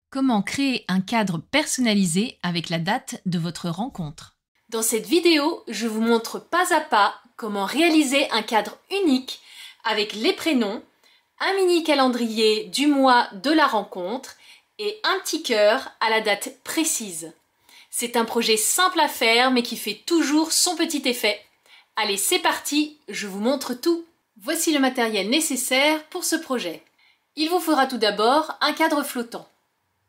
Comment créer un cadre personnalisé avec la date de votre rencontre? Dans cette vidéo, je vous montre pas à pas comment réaliser un cadre unique avec les prénoms, un mini calendrier du mois de la rencontre et un petit cœur à la date précise. C'est un projet simple à faire mais qui fait toujours son petit effet. Allez, c'est parti, je vous montre tout. Voici le matériel nécessaire pour ce projet. Il vous faudra tout d'abord un cadre flottant,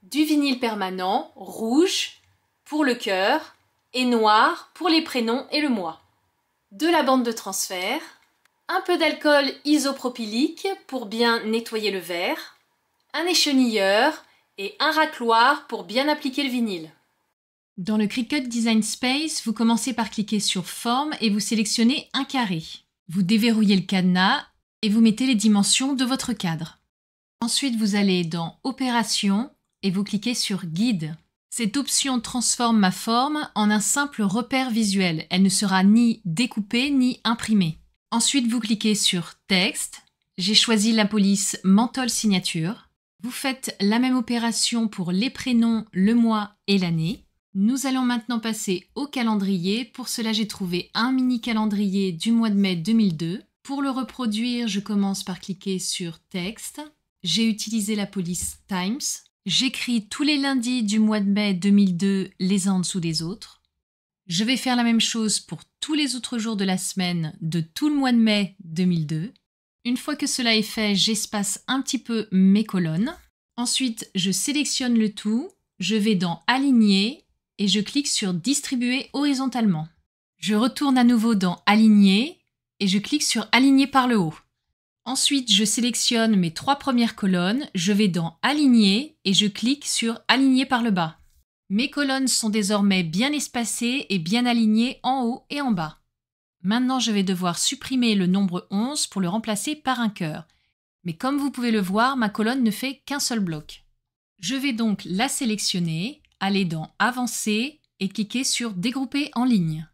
du vinyle permanent rouge pour le cœur et noir pour les prénoms et le mois, de la bande de transfert, un peu d'alcool isopropylique pour bien nettoyer le verre, un échenilleur et un racloir pour bien appliquer le vinyle. Dans le Cricut Design Space, vous commencez par cliquer sur Forme et vous sélectionnez un carré. Vous déverrouillez le cadenas et vous mettez les dimensions de votre cadre. Ensuite, vous allez dans Opération et vous cliquez sur Guide. Cette option transforme ma forme en un simple repère visuel. Elle ne sera ni découpée ni imprimée. Ensuite, vous cliquez sur Texte. J'ai choisi la police Menthol Signature. Vous faites la même opération pour les prénoms, le mois et l'année. Nous allons maintenant passer au calendrier. Pour cela, j'ai trouvé un mini calendrier du mois de mai 2002. Pour le reproduire, je commence par cliquer sur Texte. J'ai utilisé la police Times. J'écris tous les lundis du mois de mai 2002 les uns en dessous des autres. Je vais faire la même chose pour tous les autres jours de la semaine de tout le mois de mai 2002. Une fois que cela est fait, j'espace un petit peu mes colonnes. Ensuite, je sélectionne le tout. Je vais dans Aligner et je clique sur Distribuer horizontalement. Je retourne à nouveau dans Aligner et je clique sur Aligner par le haut. Ensuite, je sélectionne mes 3 premières colonnes, je vais dans Aligner et je clique sur Aligner par le bas. Mes colonnes sont désormais bien espacées et bien alignées en haut et en bas. Maintenant, je vais devoir supprimer le nombre 11 pour le remplacer par un cœur. Mais comme vous pouvez le voir, ma colonne ne fait qu'un seul bloc. Je vais donc la sélectionner, aller dans Avancer et cliquer sur Dégrouper en ligne.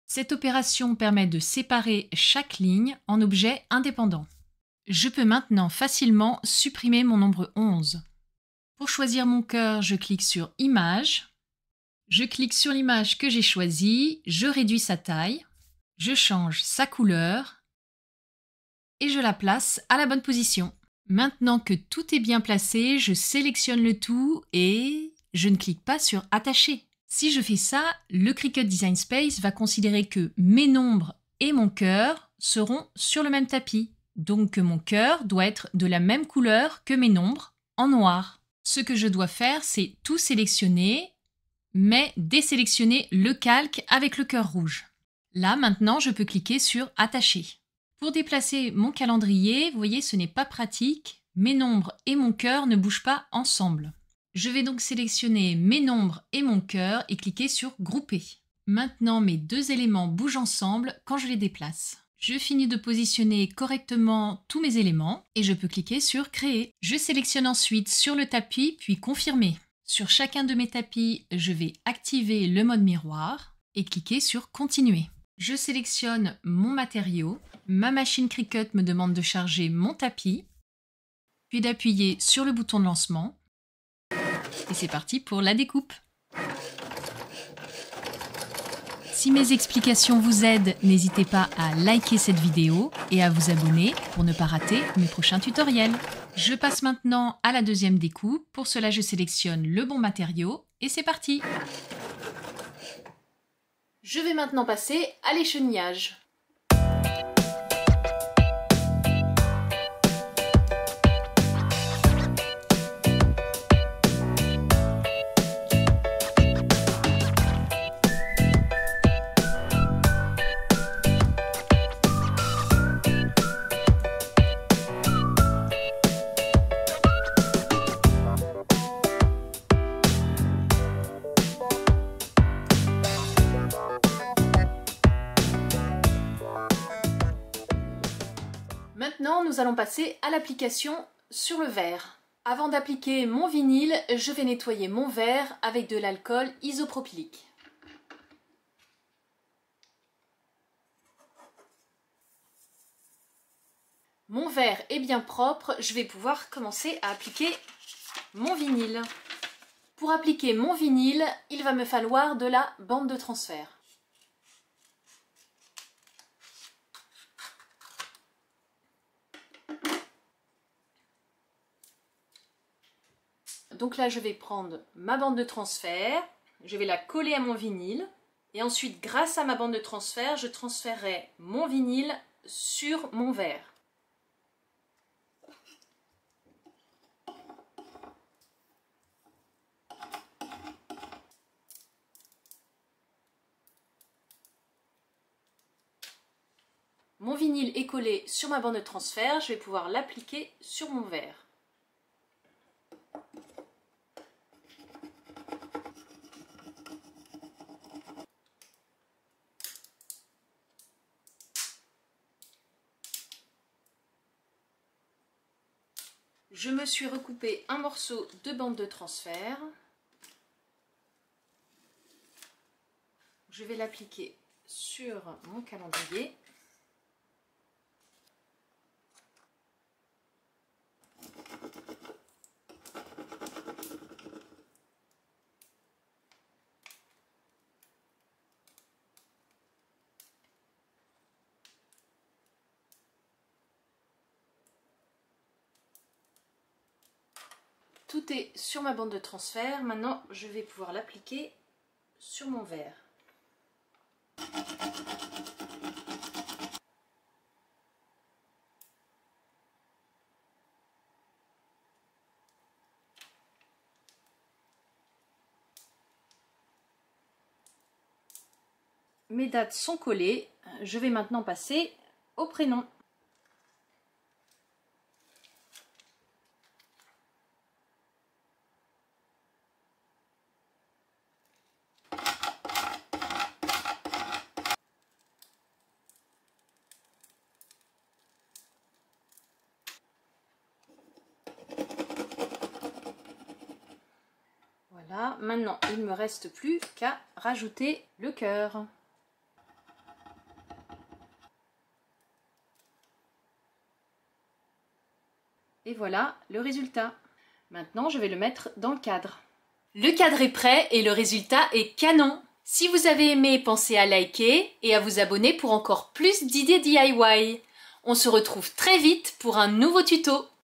Cette opération permet de séparer chaque ligne en objets indépendants. Je peux maintenant facilement supprimer mon nombre 11. Pour choisir mon cœur, je clique sur Image. Je clique sur l'image que j'ai choisie, je réduis sa taille, je change sa couleur et je la place à la bonne position. Maintenant que tout est bien placé, je sélectionne le tout et je ne clique pas sur Attacher. Si je fais ça, le Cricut Design Space va considérer que mes nombres et mon cœur seront sur le même tapis. Donc que mon cœur doit être de la même couleur que mes nombres, en noir. Ce que je dois faire, c'est tout sélectionner, mais désélectionner le calque avec le cœur rouge. Là, maintenant, je peux cliquer sur Attacher. Pour déplacer mon calendrier, vous voyez, ce n'est pas pratique. Mes nombres et mon cœur ne bougent pas ensemble. Je vais donc sélectionner mes nombres et mon cœur et cliquer sur Grouper. Maintenant, mes 2 éléments bougent ensemble quand je les déplace. Je finis de positionner correctement tous mes éléments et je peux cliquer sur Créer. Je sélectionne ensuite sur le tapis puis Confirmer. Sur chacun de mes tapis, je vais activer le mode miroir et cliquer sur Continuer. Je sélectionne mon matériau. Ma machine Cricut me demande de charger mon tapis, puis d'appuyer sur le bouton de lancement. Et c'est parti pour la découpe. Si mes explications vous aident, n'hésitez pas à liker cette vidéo et à vous abonner pour ne pas rater mes prochains tutoriels. Je passe maintenant à la deuxième découpe. Pour cela, je sélectionne le bon matériau et c'est parti. Je vais maintenant passer à l'échenillage. Maintenant, nous allons passer à l'application sur le verre. Avant d'appliquer mon vinyle, je vais nettoyer mon verre avec de l'alcool isopropylique. Mon verre est bien propre, je vais pouvoir commencer à appliquer mon vinyle. Pour appliquer mon vinyle, il va me falloir de la bande de transfert. Donc là, je vais prendre ma bande de transfert, je vais la coller à mon vinyle et ensuite, grâce à ma bande de transfert, je transférerai mon vinyle sur mon verre. Mon vinyle est collé sur ma bande de transfert, je vais pouvoir l'appliquer sur mon verre. Je me suis recoupé un morceau de bande de transfert. Je vais l'appliquer sur mon calendrier. Tout est sur ma bande de transfert. Maintenant, je vais pouvoir l'appliquer sur mon verre. Mes dates sont collées. Je vais maintenant passer au prénom. Voilà, maintenant il ne me reste plus qu'à rajouter le cœur. Et voilà le résultat. Maintenant, je vais le mettre dans le cadre. Le cadre est prêt et le résultat est canon. Si vous avez aimé, pensez à liker et à vous abonner pour encore plus d'idées DIY. On se retrouve très vite pour un nouveau tuto.